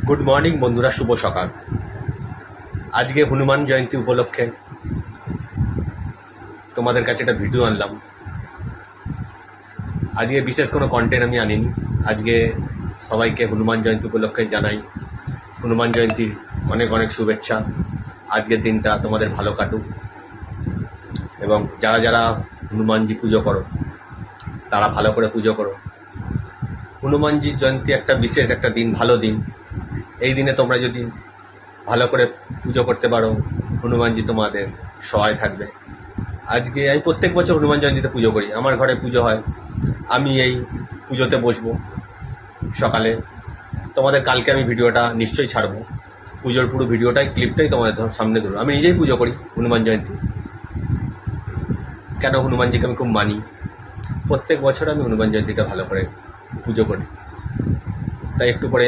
Good morning বন্ধুরা, শুভ সকাল। আজকে হনুমান জয়ন্তী উপলক্ষে তোমাদের কাছে একটা ভিডিও আনলাম। আজকে বিশেষ কোনো কন্টেন্ট আমি আনিনি। আজকে সবাইকে হনুমান জয়ন্তী উপলক্ষে জানাই হনুমান জয়ন্তীর অনেক অনেক শুভেচ্ছা। আজকের দিনটা তোমাদের ভালো কাটুক এবং যারা যারা হনুমানজি পুজো করো তারা ভালো করে পুজো করো। হনুমানজির জয়ন্তী একটা বিশেষ একটা দিন, ভালো দিন। এই দিনে তোমরা যদি ভালো করে পুজো করতে পারো, হনুমানজি তোমাদের সহায় থাকবে। আজকে আমি প্রত্যেক বছর হনুমান জয়ন্তীতে পুজো করি, আমার ঘরে পুজো হয়। আমি এই পুজোতে বসবো সকালে। তোমাদের কালকে আমি ভিডিওটা নিশ্চয়ই ছাড়বো, পুজোর পুরো ভিডিওটাই, ক্লিপটাই তোমাদের সামনে ধরবো। আমি নিজেই পুজো করি হনুমান জয়ন্তী। কেন হনুমানজিকে আমি খুব মানি, প্রত্যেক বছর আমি হনুমান জয়ন্তীটা ভালো করে পুজো করি। তাই একটু পরে